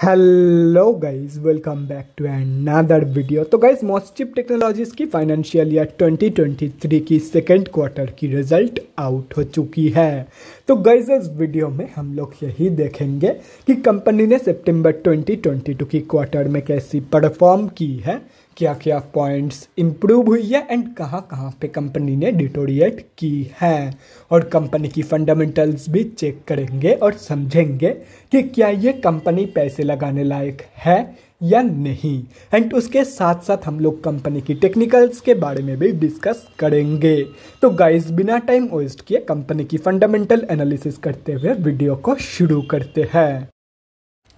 Hello guys, welcome back to another video. तो guys, MosChip technologies की financial year 2023 की second quarter की result out हो चुकी है। तो गाइस, इस वीडियो में हम लोग यही देखेंगे कि कंपनी ने सितंबर 2022 की क्वार्टर में कैसी परफॉर्म की है, क्या क्या पॉइंट्स इम्प्रूव हुई है एंड कहाँ कहाँ पे कंपनी ने डिटोरिएट की है, और कंपनी की फंडामेंटल्स भी चेक करेंगे और समझेंगे कि क्या ये कंपनी पैसे लगाने लायक है या नहीं। एंड उसके साथ साथ हम लोग कंपनी की टेक्निकल्स के बारे में भी डिस्कस करेंगे। तो गाइस, बिना टाइम वेस्ट किए कंपनी की फंडामेंटल एनालिसिस करते हुए वीडियो को शुरू करते हैं।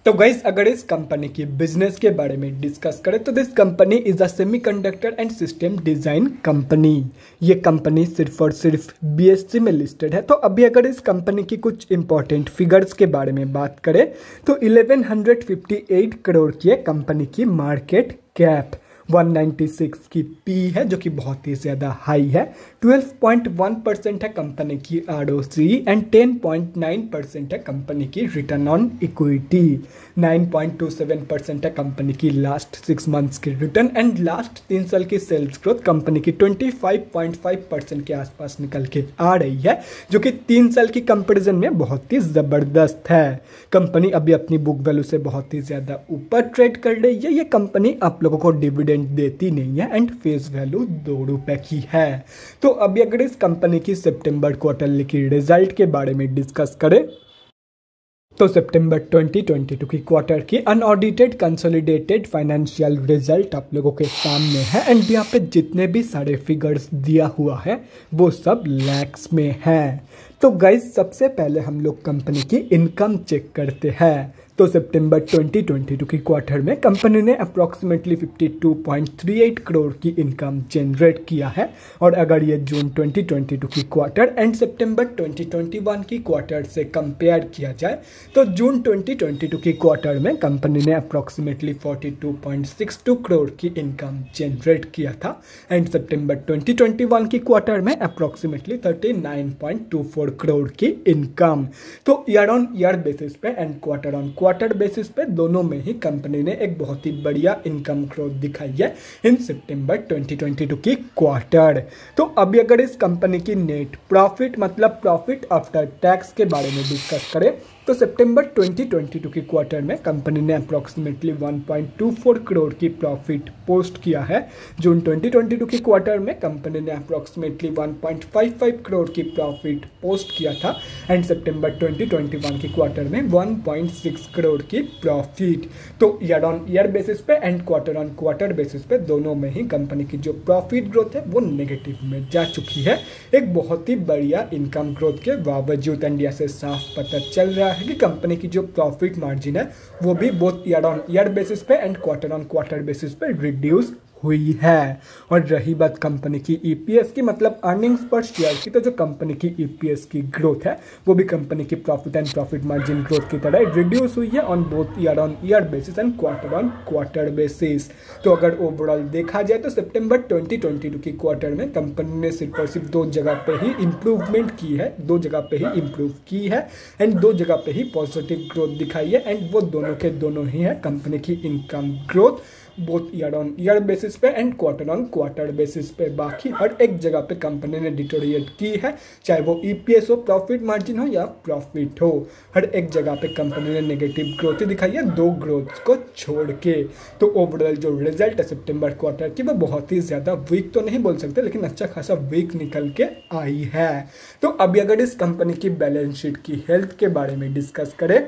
तो गाइस, अगर इस कंपनी की बिजनेस के बारे में डिस्कस करें तो this company is a semiconductor and system design company. ये कंपनी सिर्फ और सिर्फ बीएससी में लिस्टेड है। तो अभी अगर इस कंपनी की कुछ इंपॉर्टेंट फिगर्स के बारे में बात करें तो 1158 करोड़ की है कंपनी की मार्केट कैप, 196 की पी है जो कि बहुत ही ज़्यादा हाई है, 12.1% है कंपनी की आरओसी एंड 10.9% है कंपनी की रिटर्न ऑन इक्विटी, 9.27% है कंपनी की लास्ट 6 मंथ्स की रिटर्न एंड लास्ट 3 साल की सेल्स ग्रोथ कंपनी की 25.5% के आसपास निकल के आ रही है, जो कि 3 साल की कंपेरिजन में बहुत ही ज़बरदस्त है। कंपनी अभी अपनी बुक वैल्यू से बहुत ही ज़्यादा ऊपर ट्रेड कर रही है। ये कंपनी आप लोगों को डिविडेंड देती नहीं है एंड फेस वैल्यू 2 रुपए की है। तो अभी अगर इस कंपनी की सितंबर क्वार्टरली की रिजल्ट के बारे में डिस्कस करें तो सितंबर 2022 की क्वार्टर की अनऑडिटेड कंसोलिडेटेड फाइनेंशियल रिजल्ट आप लोगों के सामने है एंड यहाँ पे जितने भी सारे फिगर्स दिया हुआ है वो सब लैक्स में है। तो गाइस, सबसे पहले हम लोग कंपनी की इनकम चेक करते हैं। तो सितंबर 2022 की क्वार्टर में कंपनी ने अप्रॉक्सीमेटली 52.38 करोड़ की इनकम जनरेट किया है, और अगर ये जून 2022 की क्वार्टर एंड सितंबर 2021 की क्वार्टर से कंपेयर किया जाए तो जून 2022 की क्वार्टर में कंपनी ने अप्रॉक्सीमेटली 42.62 करोड़ की इनकम जनरेट किया था एंड सितंबर 2021 की क्वार्टर में अप्रॉक्सीमेटली 39.24 करोड़ की इनकम। तो ईयर ऑन ईयर बेसिस पे and quarter on quarter basis पे दोनों में ही कंपनी ने एक बहुत ही बढ़िया इनकम ग्रोथ दिखाई है इन सितंबर 2022 की क्वार्टर। तो अभी अगर इस कंपनी की नेट प्रॉफिट मतलब प्रॉफिट आफ्टर टैक्स के बारे में डिस्कस करें तो सितंबर 2022 की क्वार्टर में कंपनी ने अप्रॉक्सीमेटली 1.24 करोड़ की प्रॉफिट पोस्ट किया है। जून 2022 की क्वार्टर में कंपनी ने अप्रॉक्सीमेटली 1.55 करोड़ की प्रॉफिट पोस्ट किया था एंड सितंबर 2021 की क्वार्टर में 1.6 करोड़ की प्रॉफिट। तो ईयर ऑन ईयर बेसिस पे and quarter on quarter basis पे दोनों में ही कंपनी की जो प्रॉफिट ग्रोथ है वो नेगेटिव में जा चुकी है, एक बहुत ही बढ़िया इनकम ग्रोथ के बावजूद। एंड से साफ पता चल रहा है कि कंपनी की जो प्रॉफिट मार्जिन है वो भी both year on year basis पे and quarter on quarter basis पे रिड्यूस हुई है। और रही बात कंपनी की ईपीएस की मतलब अर्निंग्स पर शेयर की, तो जो कंपनी की ईपीएस की ग्रोथ है वो भी कंपनी की profit and profit margin growth की तरह रिड्यूस हुई है on both year on year basis and quarter on quarter basis. तो अगर ओवरऑल देखा जाए तो सितंबर 2022 की क्वार्टर में कंपनी ने सिर्फ और सिर्फ 2 जगह पे ही इम्प्रूवमेंट की है, 2 जगह पे ही इम्प्रूव की है एंड 2 जगह पे ही पॉजिटिव ग्रोथ दिखाई है एंड वो दोनों के दोनों ही है कंपनी की income growth both year on year basis पे and quarter on quarter basis पे। बाकी हर एक जगह पे कंपनी ने डिटोरिएट की है, चाहे वो ईपीएस हो, प्रॉफिट मार्जिन हो या प्रॉफिट हो, हर एक जगह पे कंपनी ने नेगेटिव ग्रोथ ही दिखाई है 2 ग्रोथ को छोड़ के। तो ओवरऑल जो रिजल्ट है सितंबर क्वार्टर की वो बहुत ही ज़्यादा वीक तो नहीं बोल सकते, लेकिन अच्छा खासा वीक निकल के आई है। तो अभी अगर इस कंपनी की बैलेंस शीट की हेल्थ के बारे में डिस्कस करें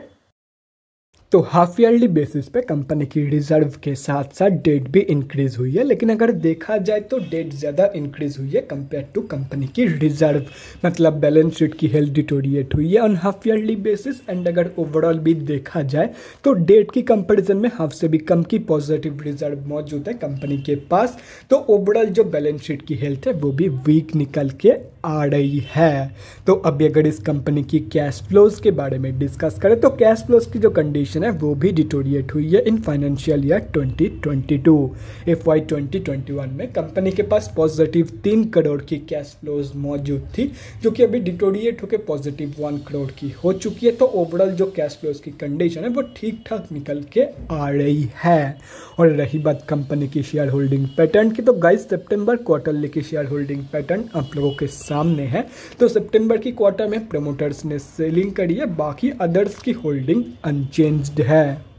तो हाफ ईयरली बेसिस पे कंपनी की रिजर्व के साथ साथ डेट भी इंक्रीज हुई है, लेकिन अगर देखा जाए तो डेट ज़्यादा इंक्रीज हुई है कंपेयर टू कंपनी की रिजर्व, मतलब बैलेंस शीट की हेल्थ डिटोरिएट हुई है on half yearly basis. And अगर ओवरऑल भी देखा जाए तो डेट की कंपैरिजन में हाफ से भी कम की पॉजिटिव रिजर्व मौजूद है कंपनी के पास। तो ओवरऑल जो बैलेंस शीट की हेल्थ है वो भी वीक निकल के आ रही है। तो अभी अगर इस कंपनी की कैश फ्लोज के बारे में डिस्कस करें तो कैश फ्लोज की जो कंडीशन है वो भी डिटोरिएट हुई है इन फाइनेंशियल ईयर 2022। FY 2021 में कंपनी के पास पॉजिटिव 3 करोड़ की कैश फ्लोज मौजूद थी, जो कि अभी डिटोरिएट होकर पॉजिटिव 1 करोड़ की हो चुकी है। तो ओवरऑल जो कैश फ्लोज की कंडीशन है वो ठीक ठाक निकल के आ रही है। और रही बात कंपनी की शेयर होल्डिंग पैटर्न की, तो गाइस सितंबर क्वार्टरली की शेयर होल्डिंग पैटर्न आप लोगों के सामने है। तो सितंबर की क्वार्टर में प्रमोटर्स ने सेलिंग करी है, बाकी अदर्स की होल्डिंग अनचेंज्ड है।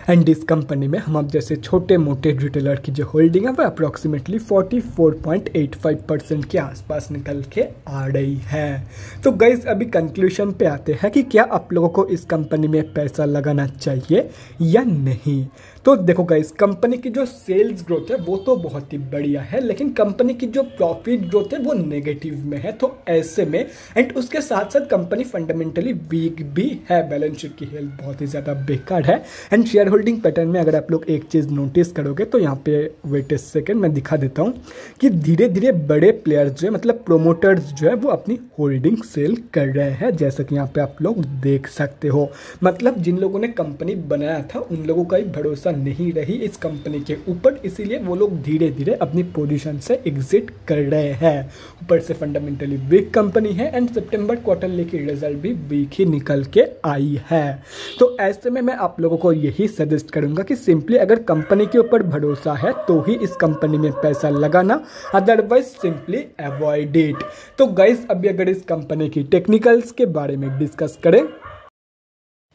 एंड इस कंपनी में हम आप जैसे छोटे मोटे रिटेलर की जो होल्डिंग है वो अप्रॉक्सीमेटली 44.85% के आसपास निकल के आ रही है। तो गाइस अभी कंक्लूजन पे आते हैं कि क्या आप लोगों को इस कंपनी में पैसा लगाना चाहिए या नहीं। तो देखो गाइस, कंपनी की जो सेल्स ग्रोथ है वो तो बहुत ही बढ़िया है, लेकिन कंपनी की जो प्रॉफिट ग्रोथ है वो नेगेटिव में है। तो ऐसे में एंड उसके साथ साथ कंपनी फंडामेंटली वीक भी है, बैलेंस शीट की हेल्थ बहुत ही ज़्यादा बेकार है। एंड शेयर होल्डिंग पैटर्न में अगर आप लोग एक चीज़ नोटिस करोगे तो यहाँ पे वेट ए सेकेंड मैं दिखा देता हूँ कि धीरे धीरे बड़े प्लेयर्स जो है मतलब प्रोमोटर्स जो है वो अपनी होल्डिंग सेल कर रहे हैं, जैसे कि यहाँ पे आप लोग देख सकते हो। मतलब जिन लोगों ने कंपनी बनाया था उन लोगों का ही भरोसा नहीं रही इस कंपनी के ऊपर, इसीलिए वो लोग धीरे धीरे अपनी पोजीशन से एग्जिट कर रहे हैं। ऊपर से फंडामेंटली वीक कंपनी है एंड सितंबर क्वार्टरली की रिजल्ट भी वीक ही निकल के आई है। तो ऐसे में मैं आप लोगों को यही सजेस्ट करूंगा कि सिंपली अगर कंपनी के ऊपर भरोसा है तो ही इस कंपनी में पैसा लगाना, अदरवाइज सिंपली अवॉइड इट। तो गाइस अभी अगर इस कंपनी की टेक्निकल्स के बारे में डिस्कस करें,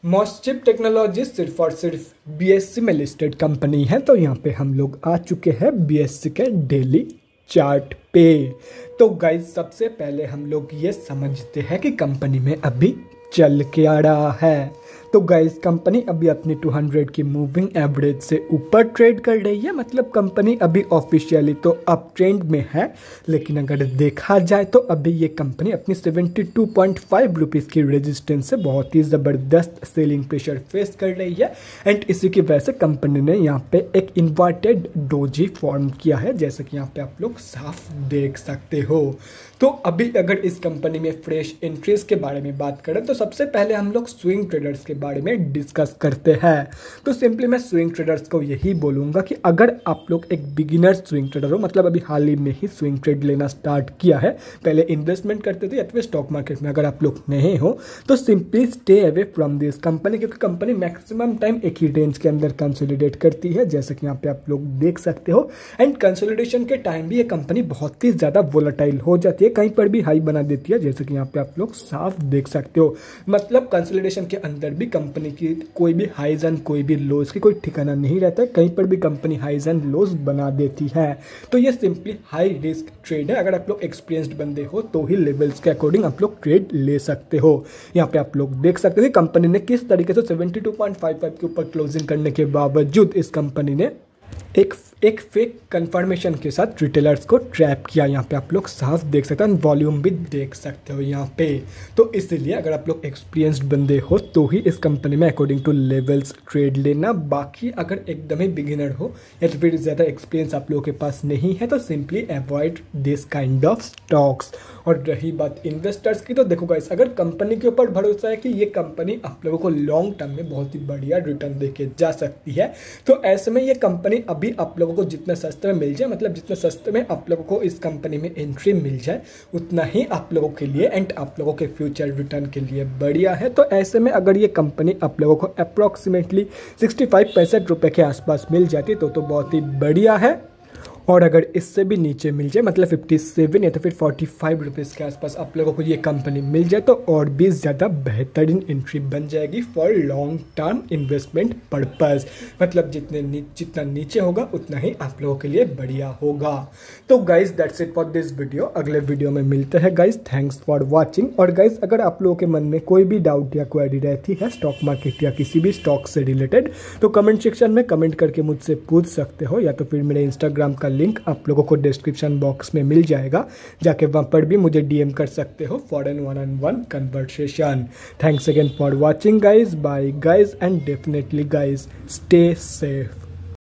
मॉस्चिप टेक्नोलॉजी सिर्फ और सिर्फ BSE में लिस्टेड कंपनी है। तो यहाँ पे हम लोग आ चुके हैं BSE के डेली चार्ट पे। तो गाइस सबसे पहले हम लोग ये समझते हैं कि कंपनी में अभी चल के आ रहा है। तो गाइस कंपनी अभी अपनी 200 की मूविंग एवरेज से ऊपर ट्रेड कर रही है, मतलब कंपनी अभी ऑफिशियली तो अप ट्रेंड में है, लेकिन अगर देखा जाए तो अभी ये कंपनी अपनी 72.5 रुपीज़ की रेजिस्टेंस से बहुत ही ज़बरदस्त सेलिंग प्रेशर फेस कर रही है। एंड इसी की वजह से कंपनी ने यहाँ पे एक इन्वर्टेड डोजी फॉर्म किया है, जैसे कि यहाँ पे आप लोग साफ देख सकते हो। तो अभी अगर इस कंपनी में फ्रेश एंट्रीज के बारे में बात करें तो सबसे पहले हम लोग स्विंग ट्रेडर्स के बारे में डिस्कस करते हैं। तो सिंपली मैं स्विंग ट्रेडर्स को यही बोलूँगा कि अगर आप लोग एक बिगिनर स्विंग ट्रेडर हो, मतलब अभी हाल ही में ही स्विंग ट्रेड लेना स्टार्ट किया है, पहले इन्वेस्टमेंट करते थे या फिर स्टॉक मार्केट में अगर आप लोग नहीं हो तो simply stay away from this company, क्योंकि कंपनी मैक्सिमम टाइम एक ही रेंज के अंदर कंसोलिडेट करती है, जैसे कि यहाँ पे आप लोग देख सकते हो। एंड कंसोलिडेशन के टाइम भी ये कंपनी बहुत ही ज़्यादा वोलेटाइल हो जाती है, कहीं पर भी हाई बना देती है, जैसे कि यहाँ पे आप लोग साफ देख सकते हो। मतलब कंसोलिडेशन के अंदर भी कंपनी की कोई भी हाइज एंड कोई भी लोज की कोई ठिकाना नहीं रहता है, कहीं पर भी कंपनी हाइज एंड लोज बना देती है। तो ये सिंपली हाई रिस्क ट्रेड है, अगर आप लोग एक्सपीरियंस्ड बंदे हो तो ही लेवल्स के अकॉर्डिंग आप लोग ट्रेड ले सकते हो। यहाँ पे आप लोग देख सकते हो कि कंपनी ने किस तरीके से 72.55 के ऊपर क्लोजिंग करने के बावजूद इस कंपनी ने एक फेक कंफर्मेशन के साथ रिटेलर्स को ट्रैप किया। यहाँ पे आप लोग साफ देख सकते हैं, वॉल्यूम भी देख सकते हो यहाँ पे। तो इसलिए अगर आप लोग एक्सपीरियंस्ड बंदे हो तो ही इस कंपनी में अकॉर्डिंग टू लेवल्स ट्रेड लेना। बाकी अगर एकदम ही बिगिनर हो या तो फिर ज़्यादा एक्सपीरियंस आप लोगों के पास नहीं है तो simply avoid this kind of stocks. और रही बात इन्वेस्टर्स की, तो देखो गाइस अगर कंपनी के ऊपर भरोसा है कि ये कंपनी आप लोगों को लॉन्ग टर्म में बहुत ही बढ़िया रिटर्न देके जा सकती है, तो ऐसे में ये कंपनी अभी आप लोगों को जितना सस्ते में मिल जाए, मतलब जितना सस्ते में आप लोगों को इस कंपनी में एंट्री मिल जाए उतना ही आप लोगों के लिए एंड आप लोगों के फ्यूचर रिटर्न के लिए बढ़िया है। तो ऐसे में अगर ये कंपनी आप लोगों को अप्रॉक्सीमेटली 65-65 रुपये के आसपास मिल जाती तो बहुत ही बढ़िया है। और अगर इससे भी नीचे मिल जाए, मतलब 57 या तो फिर 45 रुपीज़ के आसपास आप लोगों को ये कंपनी मिल जाए तो और भी ज़्यादा बेहतरीन एंट्री बन जाएगी for long term investment purpose. मतलब जितना नीचे होगा उतना ही आप लोगों के लिए बढ़िया होगा। तो guys that's it for this video. अगले वीडियो में मिलते हैं गाइज। Thanks for watching. और गाइज अगर आप लोगों के मन में कोई भी डाउट या क्वेरी रहती है स्टॉक मार्केट या किसी भी स्टॉक से रिलेटेड तो कमेंट सेक्शन में कमेंट करके मुझसे पूछ सकते हो, या तो फिर मेरे इंस्टाग्राम का लिंक आप लोगों को डिस्क्रिप्शन बॉक्स में मिल जाएगा, जाके वहाँ पर भी मुझे DM कर सकते हो for an 1-on-1 conversation. Thanks again for watching guys, bye guys and definitely guys stay safe.